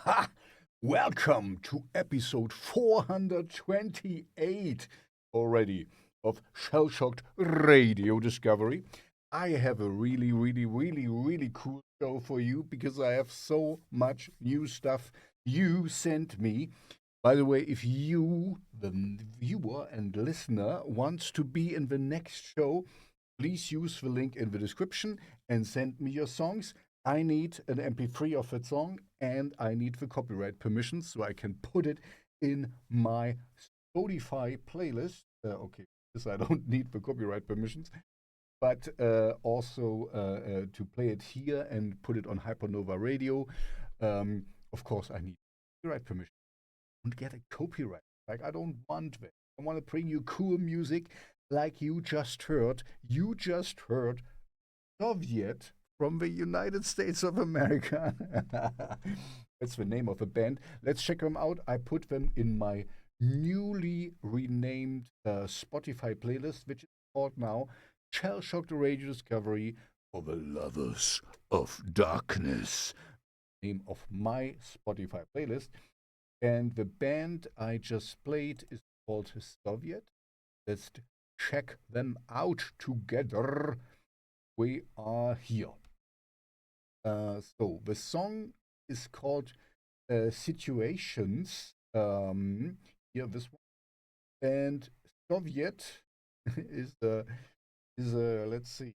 Ha! Welcome to episode 428 already of Shellshocked Radio Discovery. I have a really cool show for you because I have so much new stuff you sent me. By the way, if you, the viewer and listener, wants to be in the next show, please use the link in the description and send me your songs. I need an MP3 of that song and I need the copyright permissions so I can put it in my Spotify playlist. Okay, because I don't need the copyright permissions, but also to play it here and put it on Hypernova Radio. Of course, I need copyright permission. I don't get a copyright. Like, I don't want that. I want to bring you cool music like you just heard. You just heard Soviet from the United States of America. That's the name of the band. Let's check them out. I put them in my newly renamed Spotify playlist, which is called now Shellshocked Radio Discovery for the Lovers of Darkness. Name of my Spotify playlist. And the band I just played is called Soviet. Let's check them out together. We are here. So the song is called Situations. Here, this one. And Soviet let's see.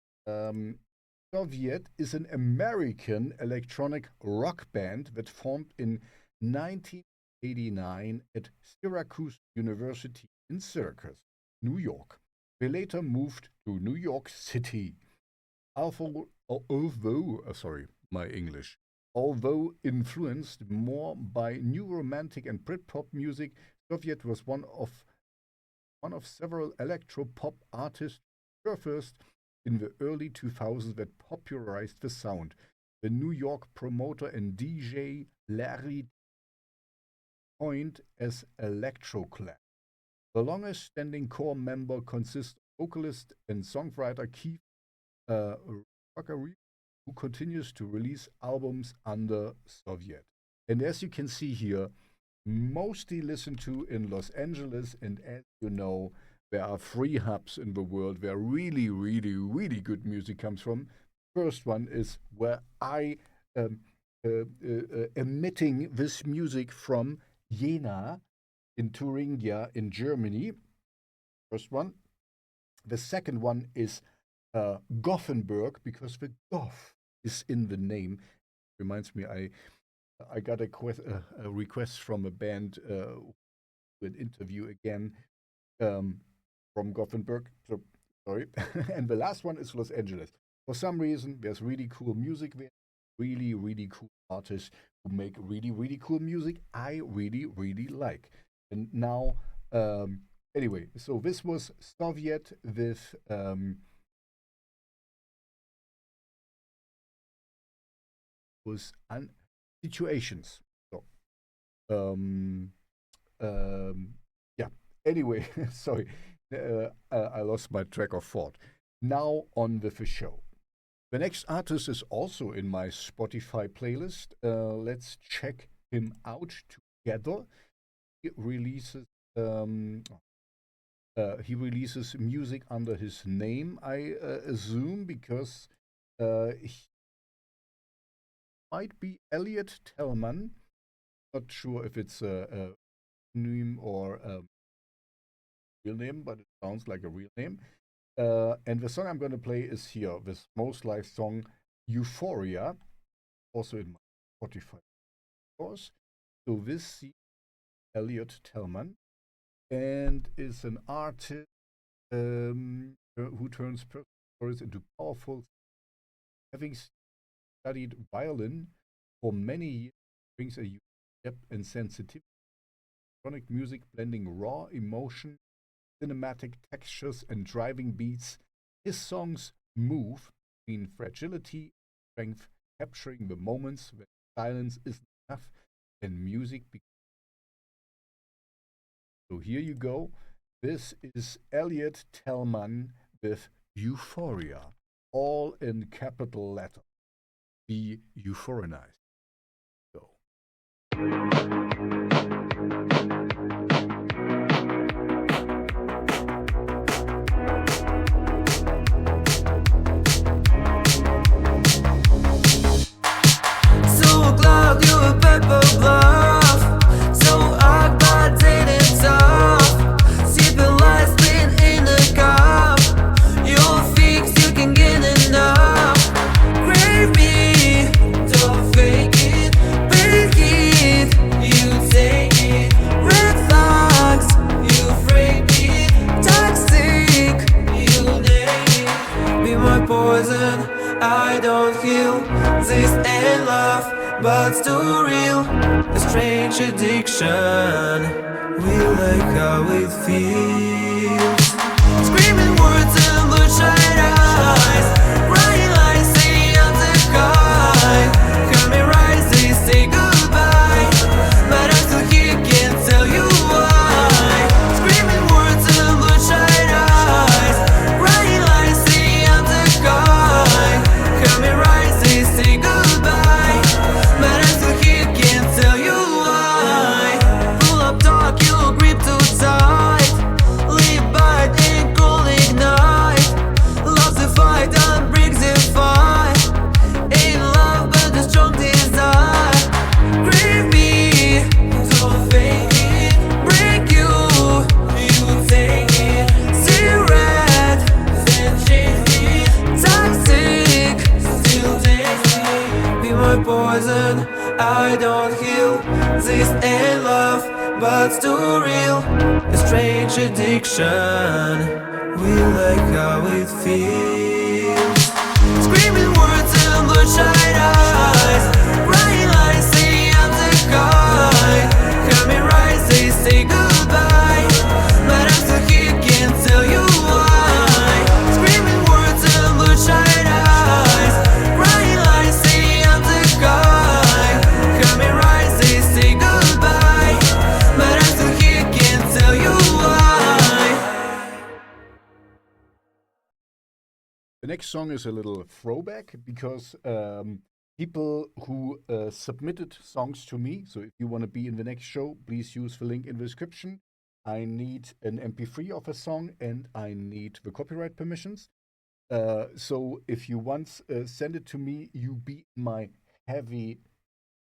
Soviet is an American electronic rock band that formed in 1989 at Syracuse University in Syracuse, New York. They later moved to New York City. Although influenced more by new romantic and Britpop music, Soviet was one of several electro-pop artists surfaced in the early 2000s that popularized the sound. The New York promoter and DJ Larry coined as electroclash. The longest-standing core member consists of vocalist and songwriter Keith Rockery, who continues to release albums under Soviet. And as you can see here, mostly listened to in Los Angeles, and as you know, there are 3 hubs in the world where really good music comes from. First one is where I emitting this music from Jena in Thuringia in Germany. First one. The second one is Gothenburg, because the goth is in the name. Reminds me, I got a request from a band an interview again from Gothenburg. So sorry. And the last one is Los Angeles. For some reason, there's really cool music there. Really cool artists who make really cool music. I really like. And now, anyway, so this was Soviet with situations. So, um, yeah. Anyway, sorry, I lost my track of thought. Now on with the show. The next artist is also in my Spotify playlist. Let's check him out together. He releases music under his name, I assume, because he might be Elliot Tellman. Not sure if it's a name or a real name, but it sounds like a real name. And the song I'm going to play is here, this most liked song, Euphoria, also in my Spotify, of course. So this is Elliot Tellman, and is an artist who turns personal stories into powerful. Having studied violin for many years, brings a unique depth and sensitivity. Electronic music blending raw emotion, cinematic textures, and driving beats. His songs move between fragility and strength, capturing the moments when silence isn't enough and music becomes. So here you go. This is Elliot Tellman with Euphoria, all in capital letter. Be euphorionized. Go. The next song is a little throwback because people who submitted songs to me, so if you want to be in the next show, please use the link in the description. I need an MP3 of a song and I need the copyright permissions. So if you once send it to me, you be my heavy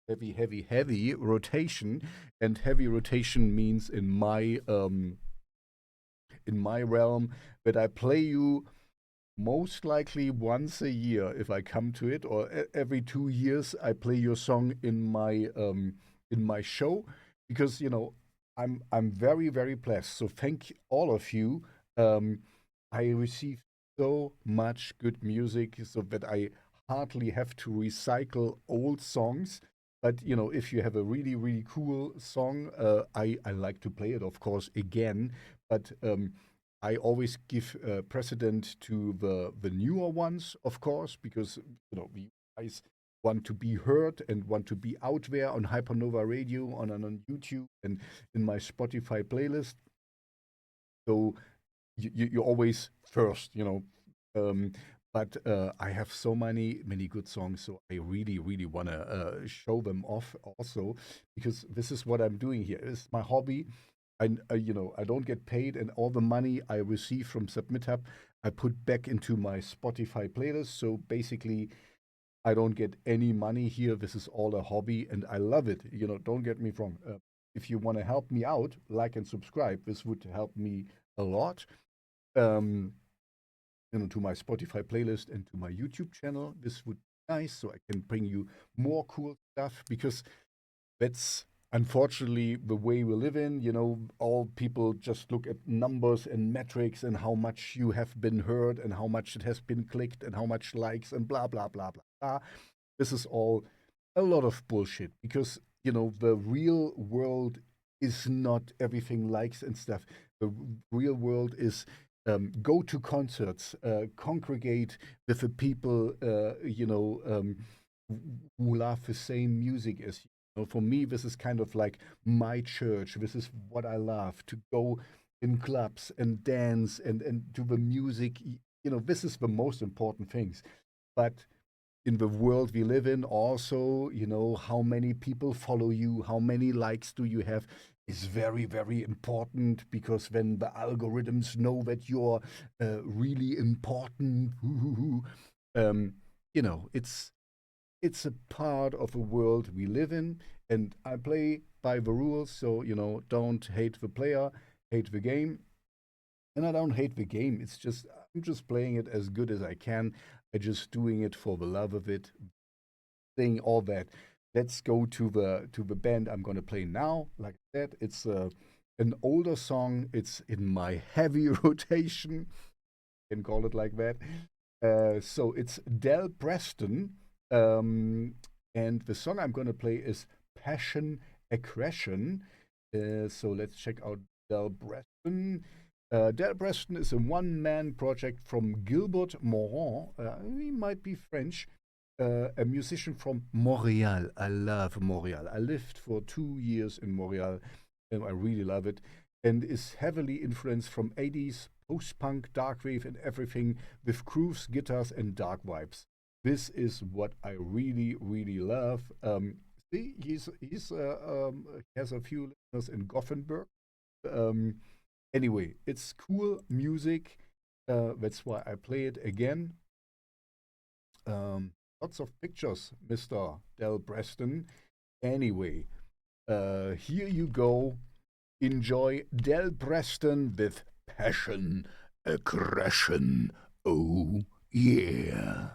rotation, and heavy rotation means in my realm that I play you most likely once a year if I come to it, or every 2 years I play your song in my show, because I'm very very blessed. So thank all of you. I receive so much good music so that I hardly have to recycle old songs. But if you have a really really cool song, I like to play it, of course, again. But I always give precedent to the newer ones, of course, because you guys want to be heard and want to be out there on Hypernova Radio, on YouTube, and in my Spotify playlist. So you're always first. But I have so many good songs, so I really really want to show them off also, because this is what I'm doing here. It's my hobby. I don't get paid, and all the money I receive from SubmitHub, I put back into my Spotify playlist. So basically, I don't get any money here. This is all a hobby, and I love it. Don't get me wrong. If you want to help me out, like and subscribe. This would help me a lot. Um, to my Spotify playlist and to my YouTube channel. This would be nice, so I can bring you more cool stuff, because that's unfortunately the way we live in. All people just look at numbers and metrics and how much you have been heard and how much it has been clicked and how much likes and blah blah blah blah blah. This is all a lot of bullshit, because the real world is not everything likes and stuff. The real world is go to concerts, congregate with the people who love the same music as you. For me, this is kind of like my church. This is what I love, to go in clubs and dance and do the music. This is the most important things. But in the world we live in. Also, how many people follow you, how many likes do you have, is very, very important, because when the algorithms know that you're really important, it's a part of the world we live in, and I play by the rules. So don't hate the player, hate the game. And I don't hate the game. It's just I'm just playing it as good as I can. I'm just doing it for the love of it. Saying all that. Let's go to the band I'm gonna play now. Like I said, it's an older song. It's in my heavy rotation. Can call it like that. So it's DELPREzTON, and the song I'm gonna play is Passion Agression. So let's check out DELPREzTON. DELPREzTON is a one-man project from Gilbert Morand. He might be French. A musician from Montreal. I love Montreal. I lived for 2 years in Montreal, and I really love it. And is heavily influenced from 80s post-punk, darkwave, and everything, with CROWZ, guitars, and dark vibes. This is what I really, really love. See, he has a few listeners in Gothenburg. Anyway, it's cool music. That's why I play it again. Lots of pictures, Mr. DELPREzTON. Anyway, here you go. Enjoy DELPREzTON with Passion Agression. Oh, yeah.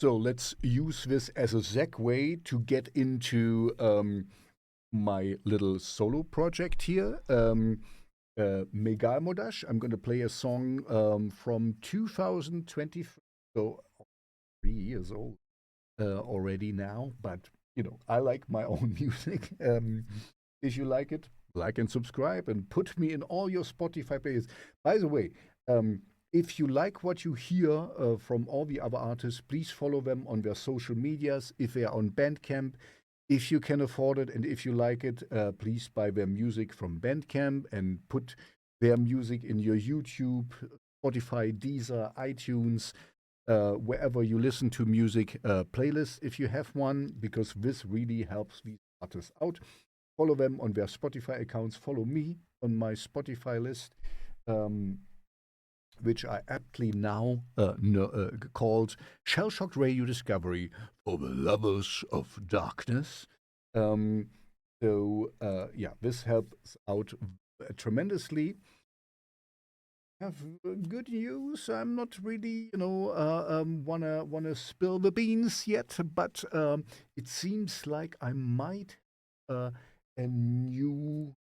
So let's use this as a segue to get into my little solo project here. Megalmodas. I'm going to play a song from 2023, so 3 years old already now. But I like my own music. If you like it, like and subscribe, and put me in all your Spotify playlists. By the way, if you like what you hear from all the other artists, please follow them on their social medias. If they are on Bandcamp, if you can afford it, and if you like it, please buy their music from Bandcamp and put their music in your YouTube, Spotify, Deezer, iTunes, wherever you listen to music playlist if you have one, because this really helps these artists out. Follow them on their Spotify accounts. Follow me on my Spotify list, which I aptly now called Shellshocked Radio Discovery for the Lovers of Darkness. This helps out tremendously. Have good news. I'm not really, wanna spill the beans yet, but it seems like I might a new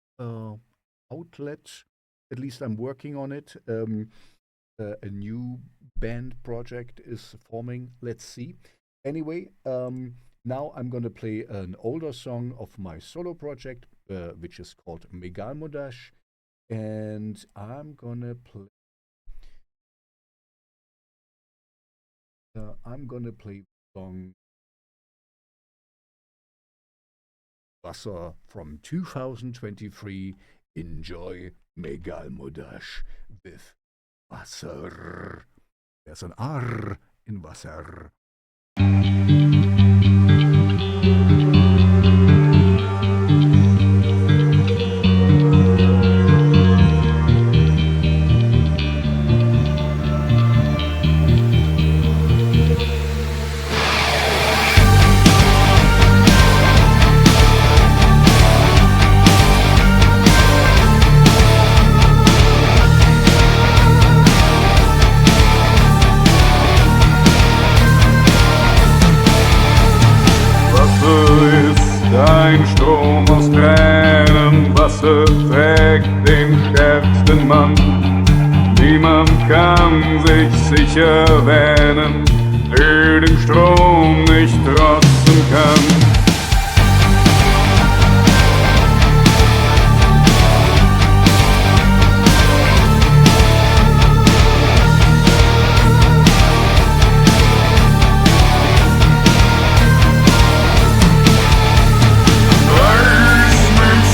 outlet. At least I'm working on it. A new band project is forming. Let's see. Anyway, now I'm going to play an older song of my solo project, which is called Megalmodas. And I'm going to play... the song Wasser from 2023. Enjoy Megalmodas with Wasser. There's an R in Wasser. Ein Strom aus Tränen, Wasser trägt den stärksten Mann. Niemand kann sich sicher wähnen, der den Strom nicht trotzen kann. Reiß mich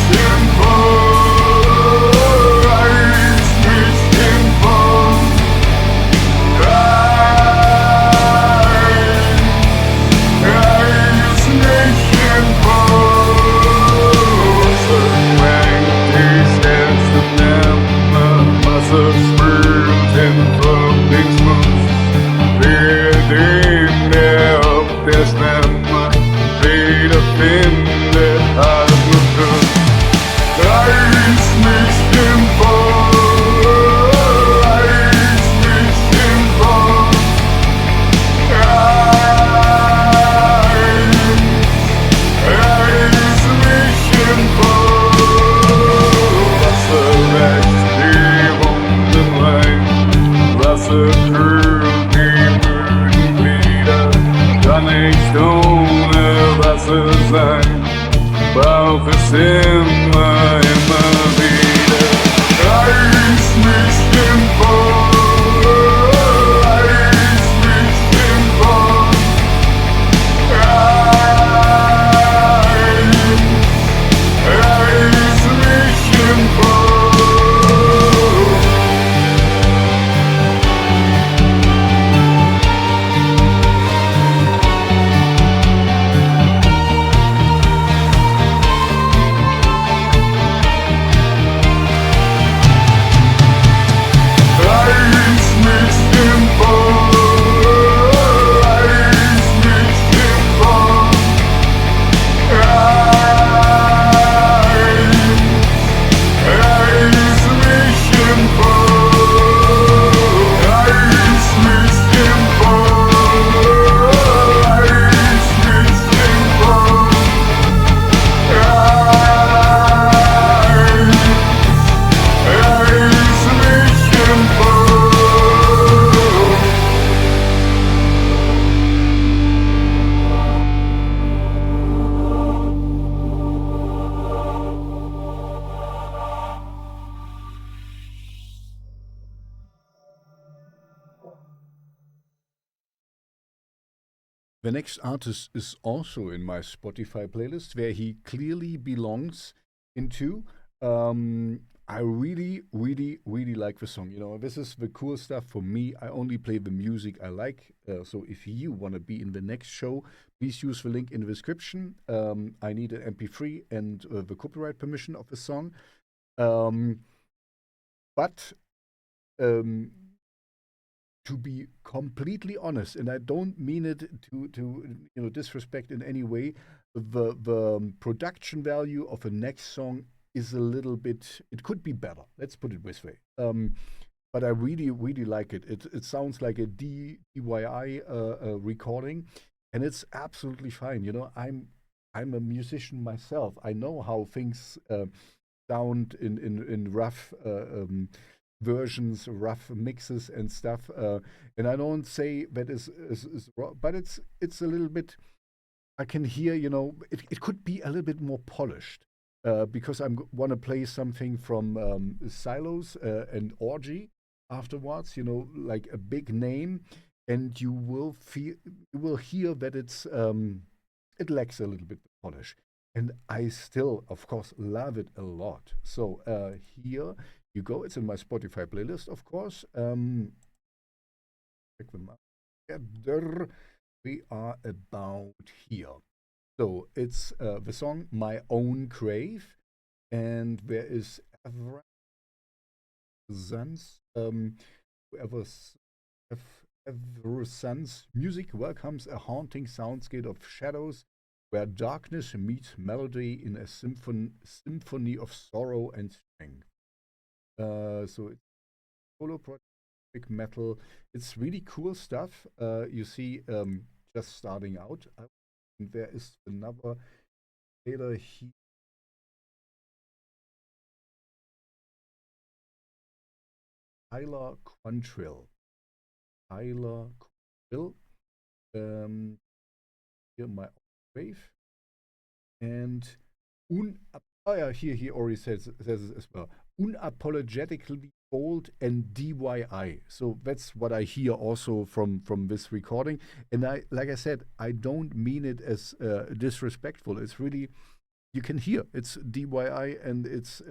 The next artist is also in my Spotify playlist, where he clearly belongs into. I really, really, really like the song. This is the cool stuff for me. I only play the music I like. So if you want to be in the next show, please use the link in the description. I need an MP3 and the copyright permission of the song. But um, to be completely honest, and I don't mean it to disrespect in any way, the production value of the next song is a little bit. It could be better. Let's put it this way. But I really, really like it. It sounds like a DIY recording, and it's absolutely fine. I'm a musician myself. I know how things sound in rough versions, rough mixes and stuff. And I don't say that is wrong, but it's a little bit. I can hear, it could be a little bit more polished. Because I want to play something from Silos and Orgy afterwards, like a big name, and you will hear that it lacks a little bit of polish, and I still, of course, love it a lot. So here you go. It's in my Spotify playlist, of course. Check them out. Together. We are about here. So it's the song "My Own Grave," and there is Avrsans, Avrsans music welcomes a haunting soundscape of shadows, where darkness meets melody in a symphony of sorrow and strength. So it's solo project metal. It's really cool stuff. You see, just starting out. There is another trailer here. Tyler Quantrill. Tyler Quantrill. Here my wave. And he already says it as well. Unapologetically bold and DIY. So that's what I hear also from this recording. And like I said, I don't mean it as disrespectful. It's really, you can hear it's DIY, and it's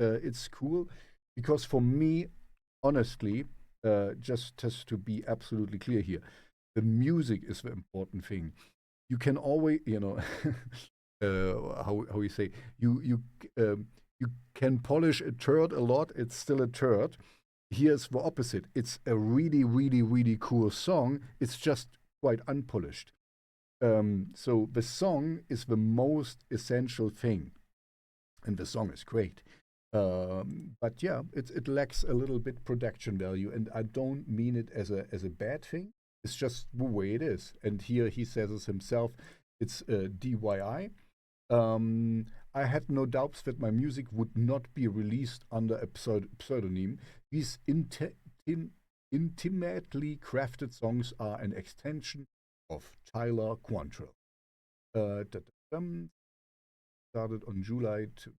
cool, because for me, honestly, just to be absolutely clear here, the music is the important thing. You can always, how you say, you can polish a turd a lot. It's still a turd. Here's the opposite. It's a really, really, really cool song. It's just quite unpolished. So the song is the most essential thing, and the song is great. But yeah, it lacks a little bit production value, and I don't mean it as a bad thing. It's just the way it is. And here he says it himself. It's DIY. I had no doubts that my music would not be released under a pseudonym. These intimately crafted songs are an extension of Tyler Quantrill. Started on July to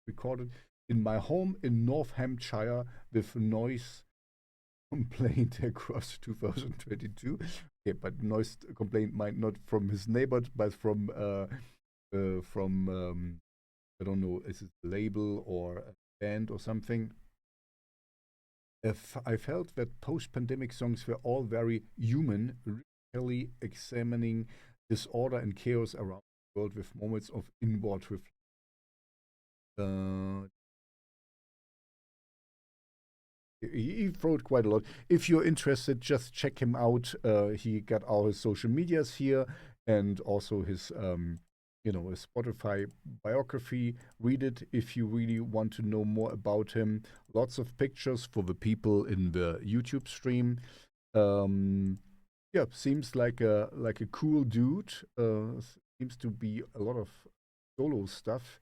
recorded in my home in North Hampshire with noise complaint across 2022. Okay, but noise complaint might not from his neighbor, but from I don't know, is it a label or a band or something? If I felt that post-pandemic songs were all very human, really examining disorder and chaos around the world with moments of inward reflection. He wrote quite a lot. If you're interested, just check him out. He got all his social medias here, and also his his Spotify biography. Read it if you really want to know more about him. Lots of pictures for the people in the YouTube stream. Yeah, seems like a cool dude. Seems to be a lot of solo stuff.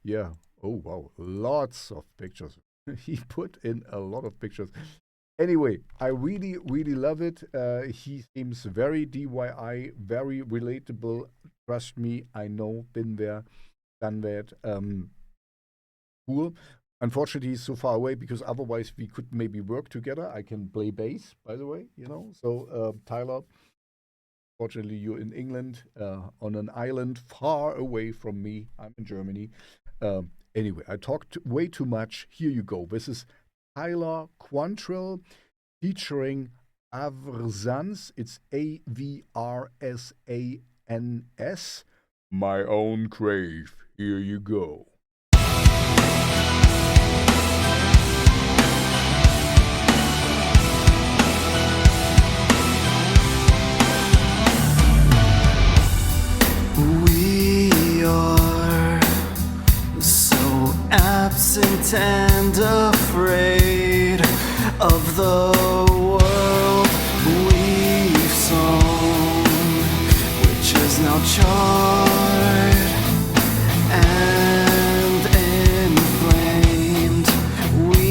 Yeah. Oh wow, lots of pictures. He put in a lot of pictures. Anyway, I really, really love it. He seems very DIY, very relatable. Trust me, I know, been there, done that. Cool. unfortunately, he's so far away because otherwise we could maybe work together. I can play bass, by the way, So, Tyler, fortunately, you're in England, on an island far away from me. I'm in Germany. Anyway, I talked way too much. Here you go. This is Tyler Quantrill featuring Avrsans. It's Avrsans. My Own Grave. Here you go. We are so absent and afraid of the world we've sown, which is now charred and inflamed. We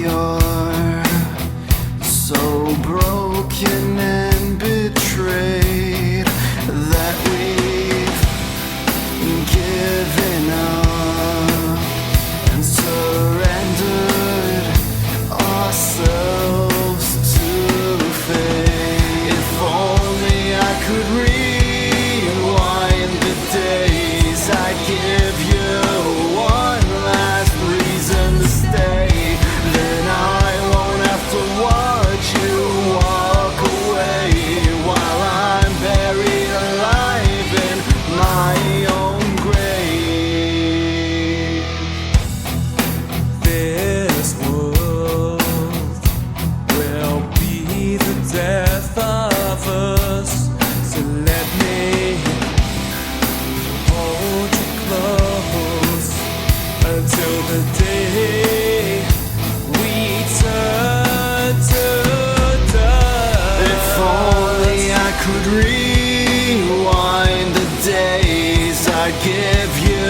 are so broken and betrayed that we've given up and surrendered ourselves to fate. If only I could rewind the days, I'd give you one last reason to stay. Then I won't have to watch you walk away while I'm buried alive in my own grave. This world will be the death of us, so let me hold you close until the day we turn to dust. If only I could rewind the days, I'd give you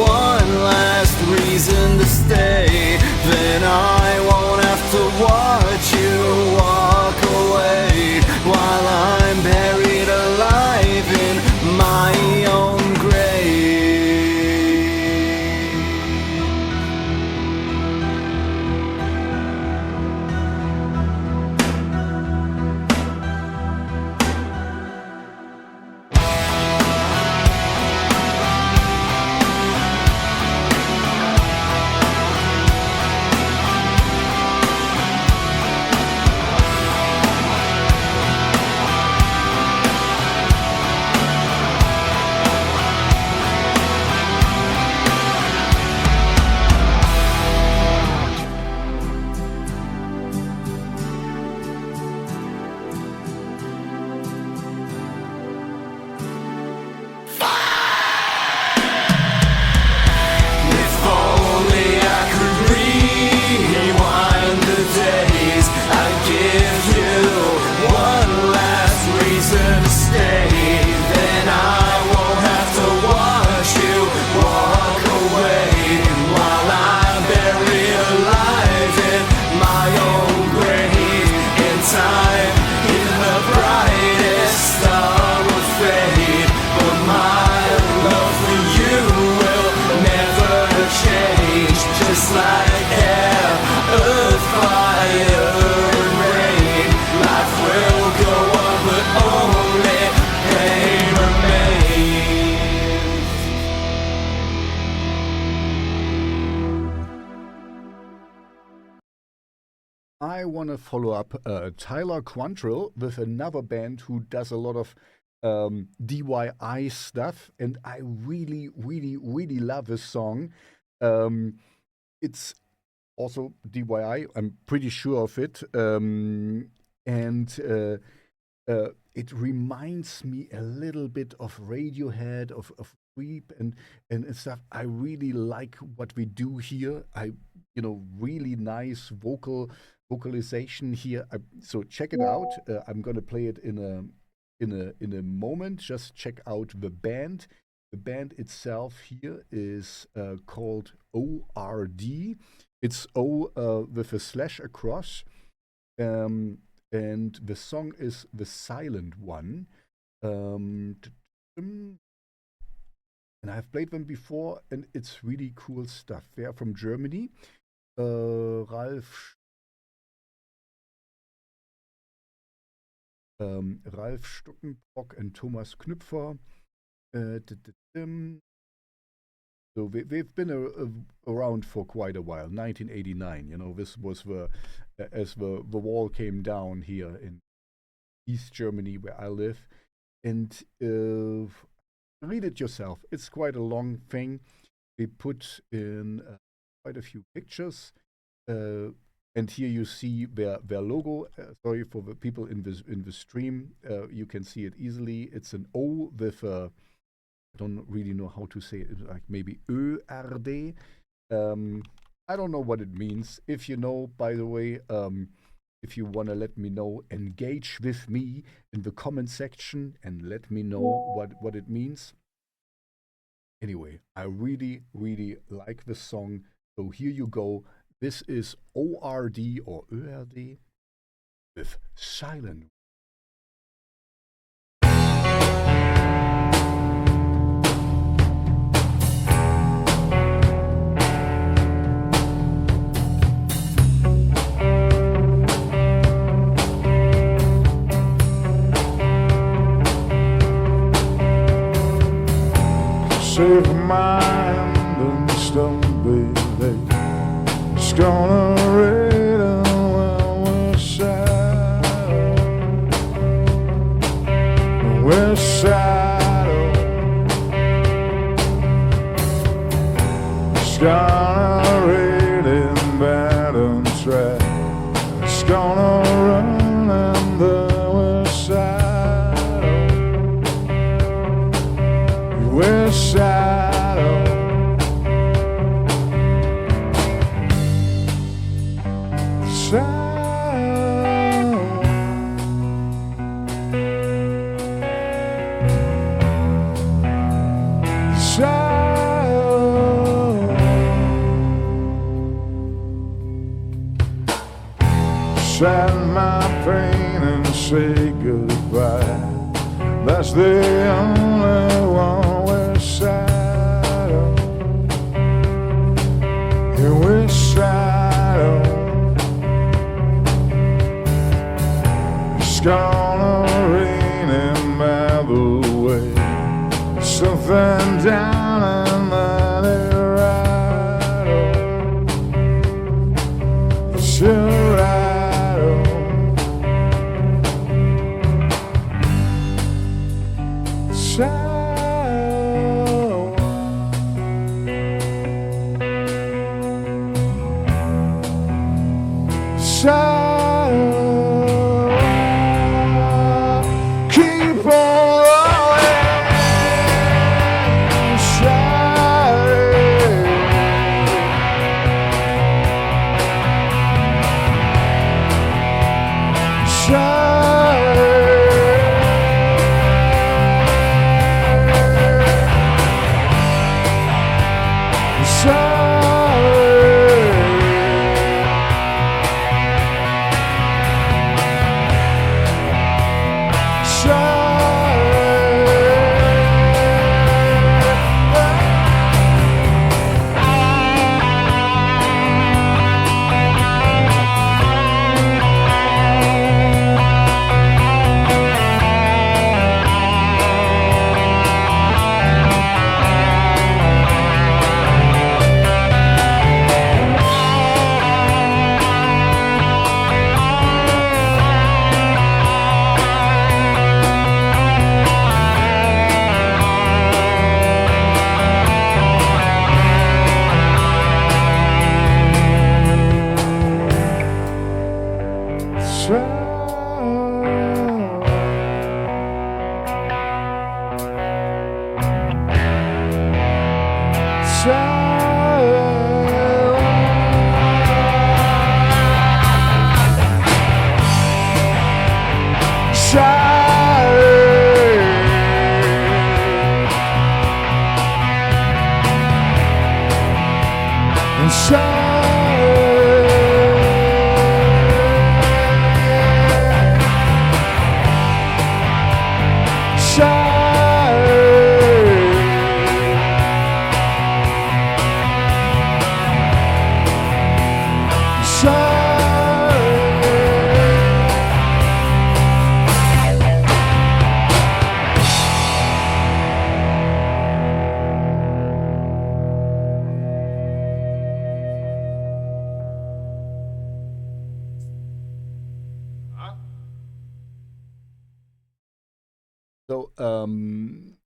one last reason to stay. Then I won't have to watch you walk away while I'm buried alive in my own grave. If only I could rewind the days, I'd give you one last reason to stay. Then I won't have to watch you walk away while I'm buried alive in my own grave. In time, in the brightest star will fade, but my love for you will never change. Just like air, earth, fire, and rain, life will go on, but only pain remains. I want to follow up Tyler Quantrill with another band who does a lot of DIY stuff, and I really, really, really love this song. It's also DIY, I'm pretty sure of it, and it reminds me a little bit of Radiohead, of Creep, and stuff. I really like what we do here. Really nice vocalization here. So check it out. I'm gonna play it in a moment. Just check out the band. The band itself here is called ORD. It's O with a slash across, and the song is The Silent One. and I've played them before, and it's really cool stuff. They are from Germany. Ralf Stuckenbrock and Thomas Knüpfer. So they've been around for quite a while. 1989, this was as the wall came down here in East Germany where I live. And read it yourself. It's quite a long thing. They put in quite a few pictures. And here you see their logo. Sorry for the people in the stream. You can see it easily. It's an O with I don't really know how to say it. Like maybe ÖRD. I don't know what it means. If you know, by the way, if you want to let me know, engage with me in the comment section and let me know what it means. Anyway, I really, really like the song. So here you go. This is ORD or ÖRD with Silent. Save my hand and stumble, baby. It's gonna rain when we're sad. We're sad. It's gonna rain in bad and track. It's gonna run and we're sad. We're shadow. Sad my pain and say goodbye. That's the only one we're shadow. Yeah, we're shadow. It's gonna rain in by the way. Something down and let it rattle. It's your rattle. Keep on rolling,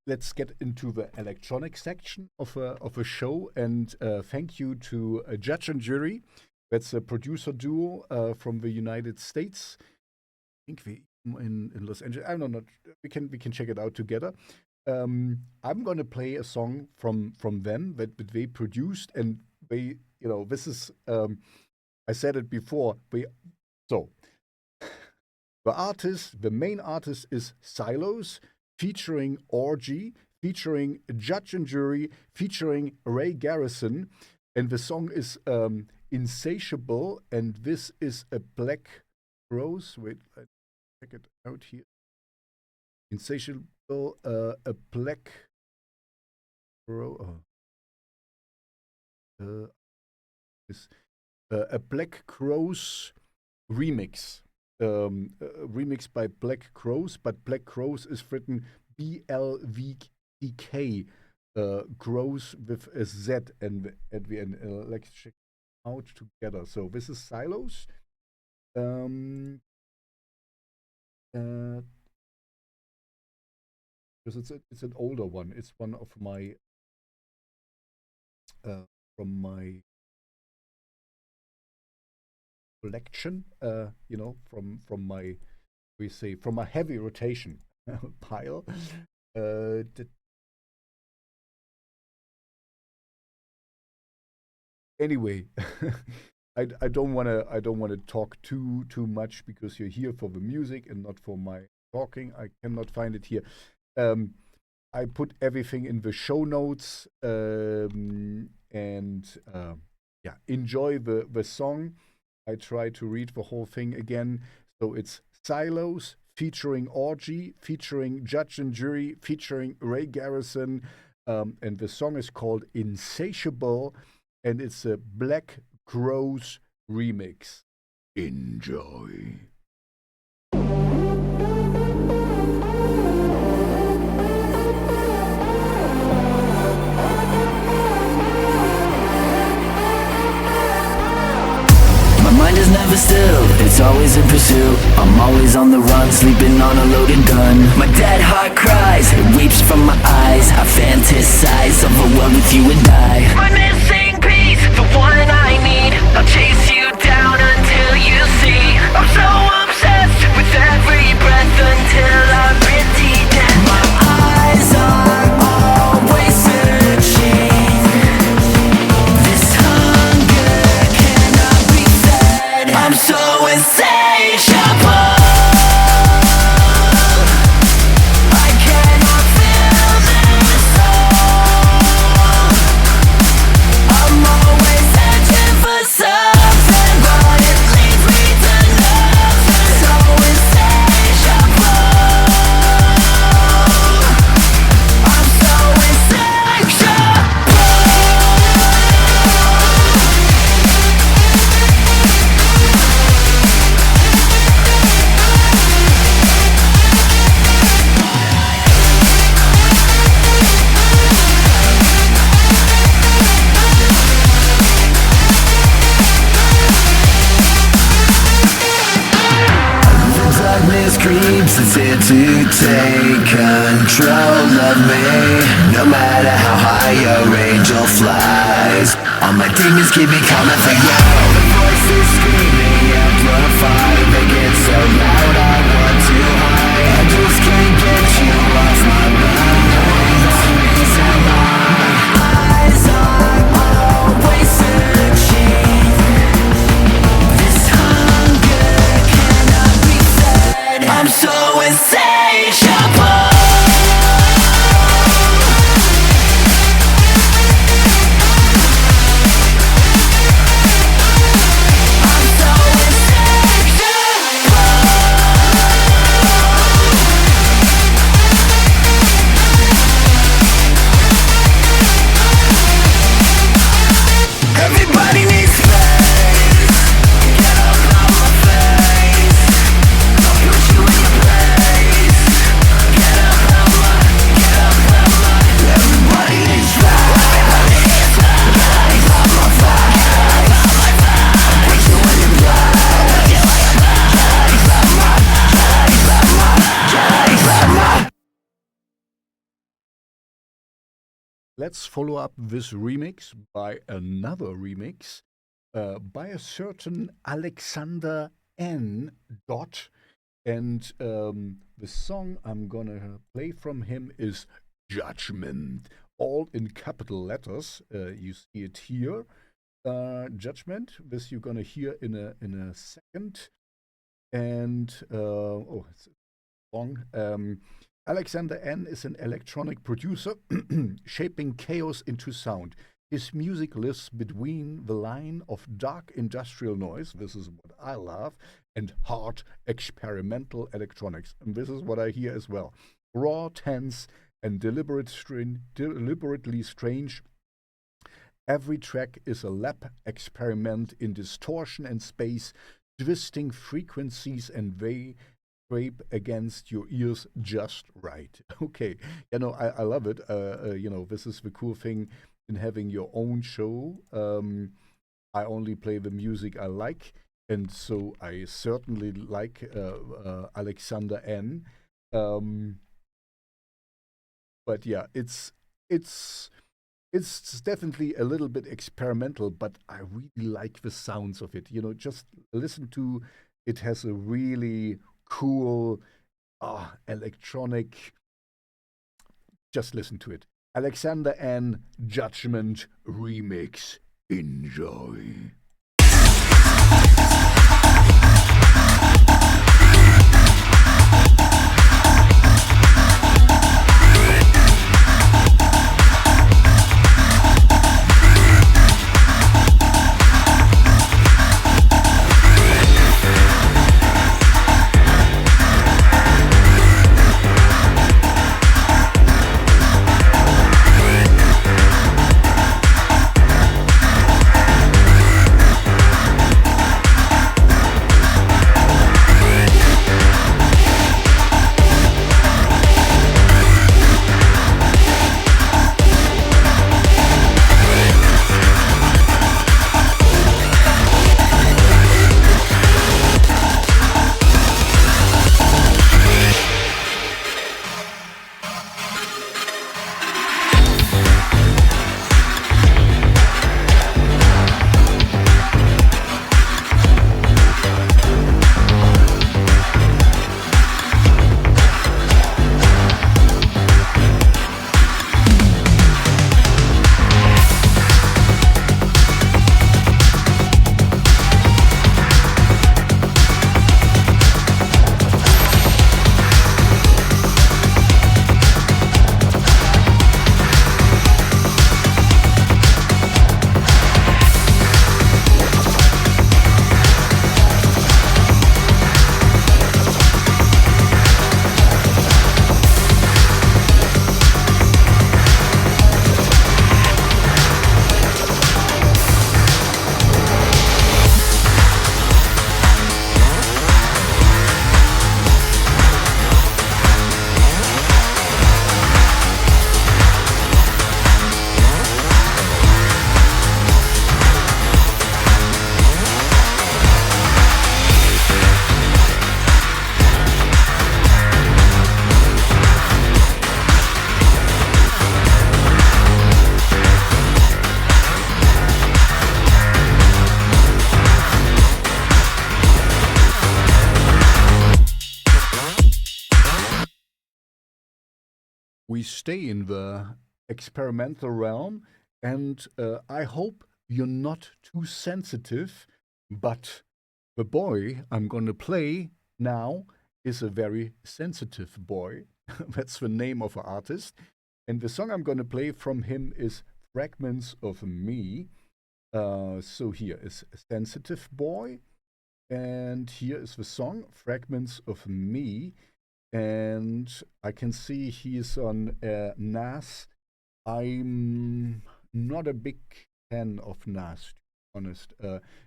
let's get into the electronic section of a show. And thank you to Judge and Jury. That's a producer duo from the United States. I think we in Los Angeles. I don't know. We can check it out together. I'm gonna play a song from them that they produced, and they, this is. I said it before. The main artist is Silos, featuring Orgy, featuring Judge and Jury, featuring Ray Garrison, and the song is Insatiable, and this is a Black CROWZ. Wait, let's check it out here. Insatiable, a Black CROWZ. A Black CROWZ remix. Remixed by Black CROWZ, but Black CROWZ is written BLVCK, CROWZ with a Z and at the end. Let's check out together. So this is Silos. Because it's an older one. It's one of my from my collection, from my from my heavy rotation pile. Anyway, I don't wanna talk too much because you're here for the music and not for my talking. I cannot find it here. I put everything in the show notes, and enjoy the song. I try to read the whole thing again. So it's Silos featuring Orgy, featuring Judge and Jury, featuring Ray Garrison, and the song is called Insatiable, and it's a Black CROWZ remix. Enjoy. Is never still, it's always in pursuit. I'm always on the run, sleeping on a loaded gun. My dead heart cries, it weeps from my eyes. I fantasize of a world with you and I. My missing piece, the one I need. I'll chase you down until you see. I'm so obsessed with every breath until I'm pretty dead. My eyes are always searching. I'm so insatiable. I cannot feel this soul. I'm always searching for something, but it leads me to nothing. So insatiable. I'm so insatiable. Creeps, it's here to take control of me. No matter how high your angel flies, all my demons keep me coming for you. The voices screaming, amplified, they get so loud I want to hide. I just can't get you off my mind. The reason my eyes are always searching. This hunger cannot be fed. I'm so insatiable. let's follow up this remix by another remix by a certain Alexander N. Dot. And the song I'm gonna play from him is Judgment, all in capital letters. You see it here. Judgment, this you're gonna hear in a second. And it's long. Alexander N is an electronic producer shaping chaos into sound. His music lives between the line of dark industrial noise, this is what I love, and hard experimental electronics. And this is what I hear as well. Raw, tense, and deliberately strange. Every track is a lab experiment in distortion and space, twisting frequencies, and they scrape against your ears just right. Okay, I love it. This is the cool thing in having your own show. I only play the music I like, and so I certainly like Alexander N. But yeah, it's definitely a little bit experimental, but I really like the sounds of it. Just listen to it. Has a really cool electronic. Just listen to it. Alexander N. Judgment remix. Enjoy. We stay in the experimental realm, and I hope you're not too sensitive, but the boy I'm going to play now is a very sensitive boy. That's the name of an artist. And the song I'm going to play from him is Fragments of Me. So here is Sensitive Boy, and here is the song Fragments of Me. And I can see he's on NAS. I'm not a big fan of NAS, to be honest.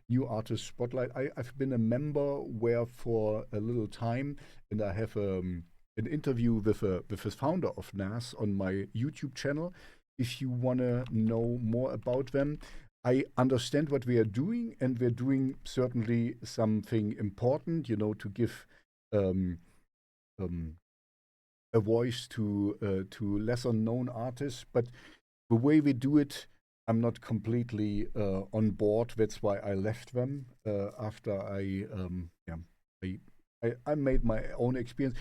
New Artist Spotlight. I've been a member where for a little time, and I have an interview with the founder of NAS on my YouTube channel. If you want to know more about them, I understand what we are doing, and we're doing certainly something important, to give a voice to lesser known artists. But the way we do it, I'm not completely on board. That's why I left them after I made my own experience.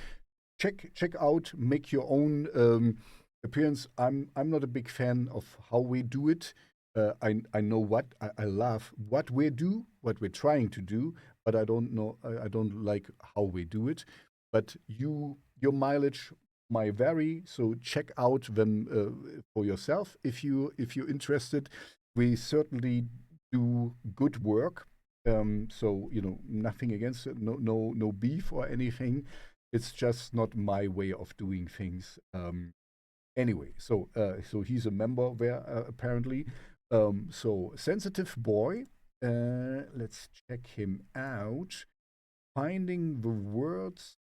Check out, make your own appearance. I'm not a big fan of how we do it. I know what I love what we're trying to do, but I don't know. I don't like how we do it. But your mileage might vary, so check out them for yourself if you're interested. We certainly do good work. So nothing against it, no beef or anything. It's just not my way of doing things. Anyway, so he's a member there apparently. So Sensitive Boy, let's check him out. Finding the words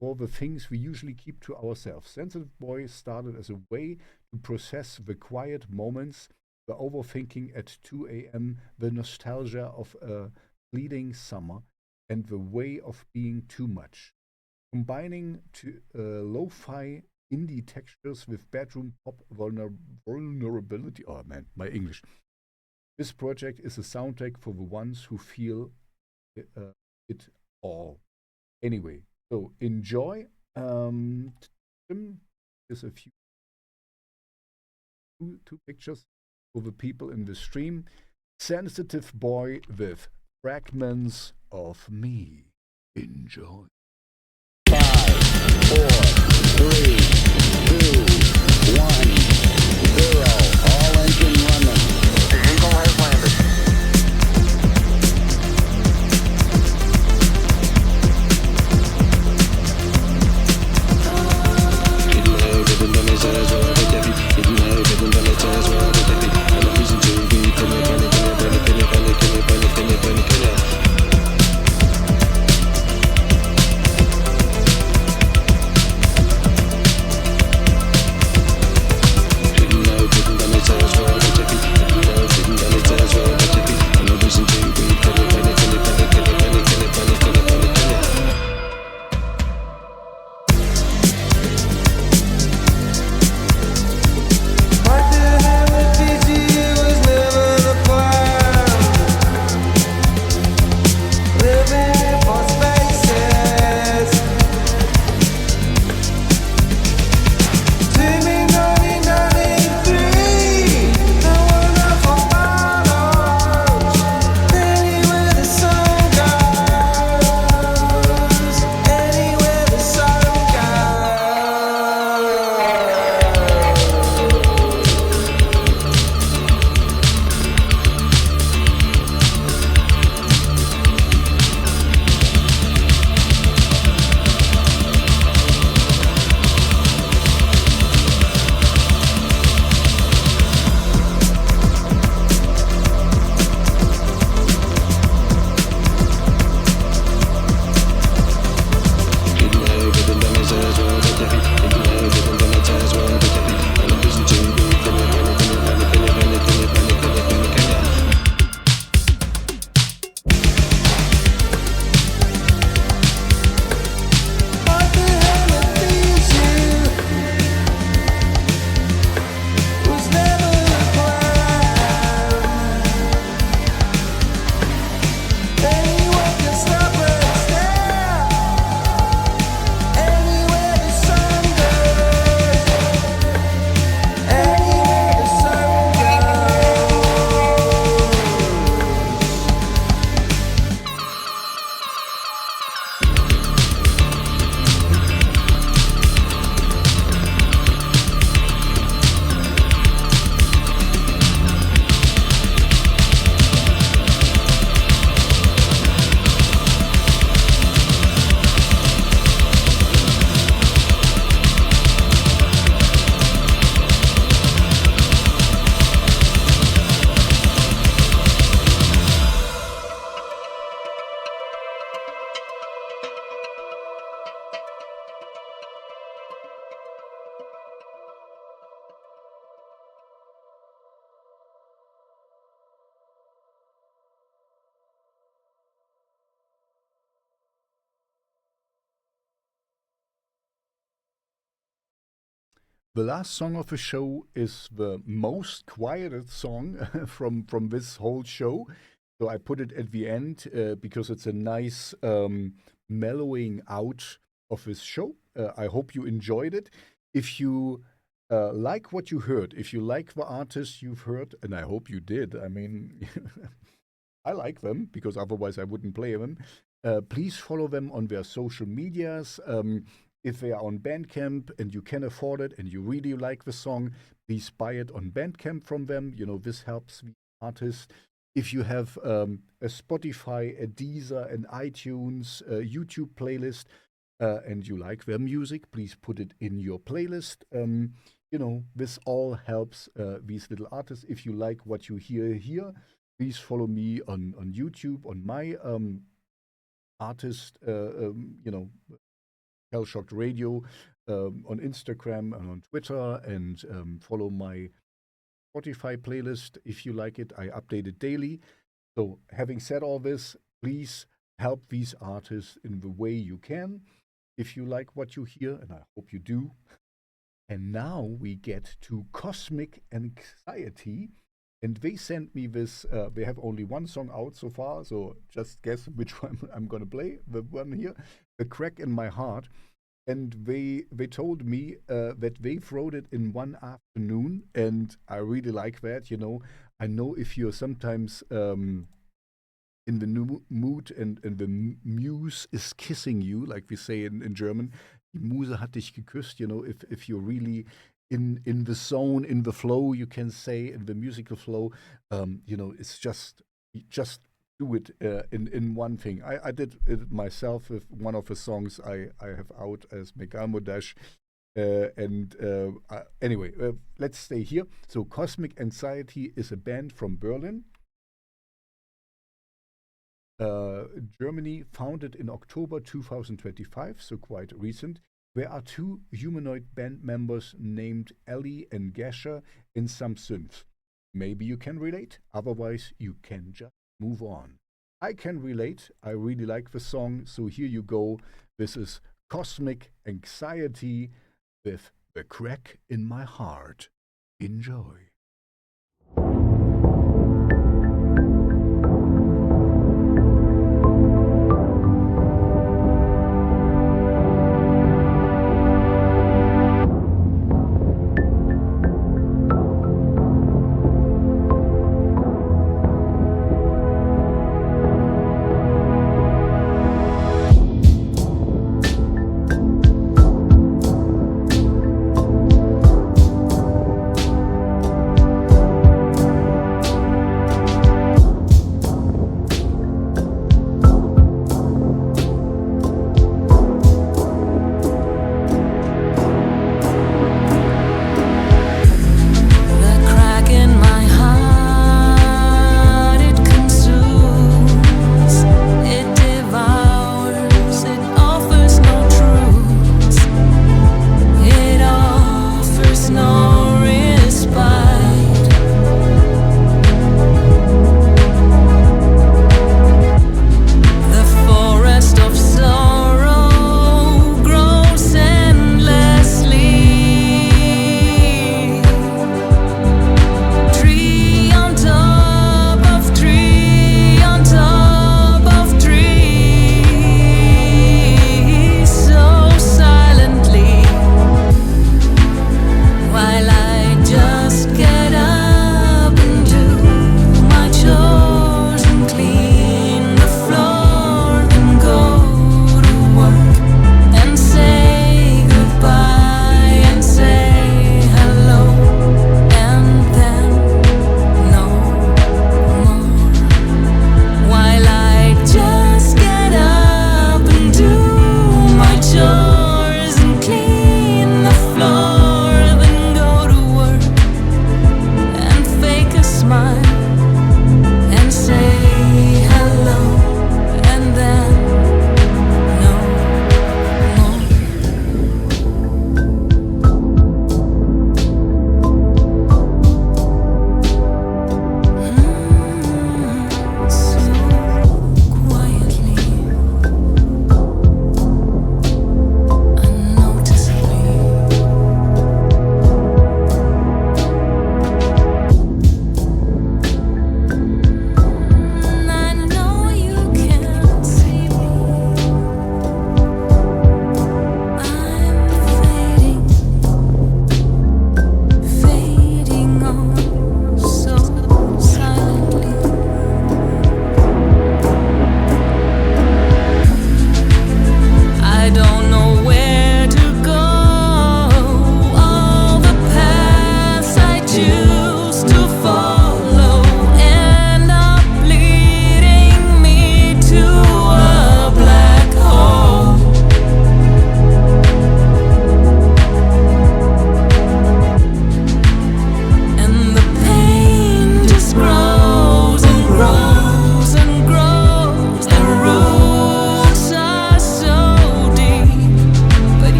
for the things we usually keep to ourselves. Sensitive Boy started as a way to process the quiet moments, the overthinking at 2 a.m., the nostalgia of a fleeting summer, and the way of being too much. Combining lo-fi indie textures with bedroom pop vulnerability. Oh man, my English. This project is a soundtrack for the ones who feel it all. Anyway, so enjoy. There's a few two pictures for the people in the stream. Sensitive Boy with Fragments of Me. Enjoy. 5, 4, 3, 2, 1, 0. All engine running. The Eagle has landed. The last song of the show is the most quieted song from this whole show. So I put it at the end because it's a nice mellowing out of this show. I hope you enjoyed it. If you like what you heard, if you like the artists you've heard, and I hope you did, I mean, I like them because otherwise I wouldn't play them. Please follow them on their social medias. If they are on Bandcamp and you can afford it and you really like the song, please buy it on Bandcamp from them. You know, this helps the artist. If you have a Spotify, a Deezer, an iTunes, a YouTube playlist, and you like their music, please put it in your playlist. You know, this all helps these little artists. If you like what you hear here, please follow me on YouTube, on my artist, Shellshocked Radio, on Instagram and on Twitter, and follow my Spotify playlist. If you like it, I update it daily. So having said all this, please help these artists in the way you can. If you like what you hear, and I hope you do. And now we get to Cosmic Anxiety. And they sent me this, they have only one song out so far, so just guess which one I'm going to play. The one here, A Crack in My Heart. And they told me that they wrote it in one afternoon, and I really like that, you know. I know if you're sometimes in the new mood and the muse is kissing you, like we say in German, die Muse hat dich geküsst, you know, if you're really in the zone, in the flow, you can say, in the musical flow, you know, it's just do it in one thing. I did it myself with one of the songs I have out as Megalmodas. Anyway, let's stay here. So Cosmic Anxiety is a band from Berlin, Germany, founded in October 2025, so quite recent. There are two humanoid band members named Ellie and Gasher and some synths. Maybe you can relate, otherwise you can just move on. I can relate, I really like the song, so here you go. This is Cosmic Anxiety with A Crack in My Heart. Enjoy.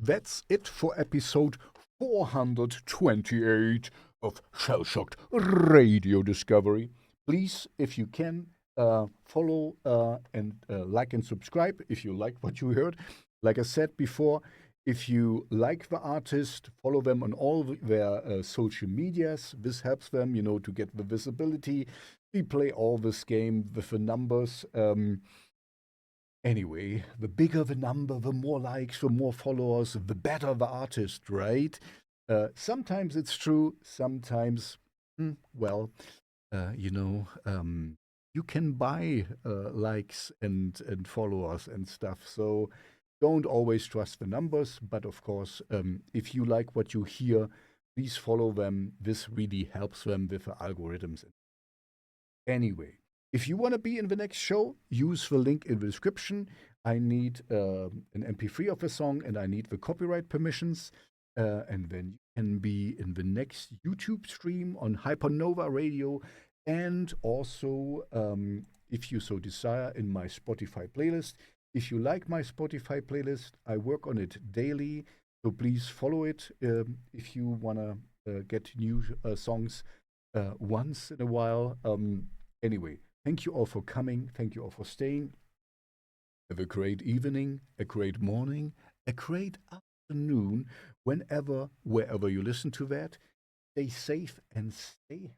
that's it for episode 428 of Shellshocked Radio Discovery. Please, if you can, follow and like and subscribe if you like what you heard. Like I said before, if you like the artist, follow them on all their social medias. This helps them, to get the visibility. We play all this game with the numbers. Anyway, the bigger the number, the more likes, the more followers, the better the artist, right? Sometimes it's true. Sometimes, you can buy likes and followers and stuff. So don't always trust the numbers. But of course, if you like what you hear, please follow them. This really helps them with the algorithms. Anyway, if you want to be in the next show, use the link in the description. I need an MP3 of a song and I need the copyright permissions. And then you can be in the next YouTube stream on Hypernova Radio. And also, if you so desire, in my Spotify playlist. If you like my Spotify playlist, I work on it daily. So please follow it if you want to get new songs once in a while. Anyway, thank you all for coming. Thank you all for staying. Have a great evening, a great morning, a great afternoon, wherever you listen to that. Stay safe and stay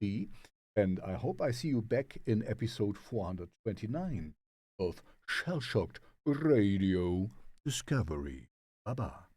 happy. And I hope I see you back in episode 429 of Shellshocked Radio Discovery. Bye-bye.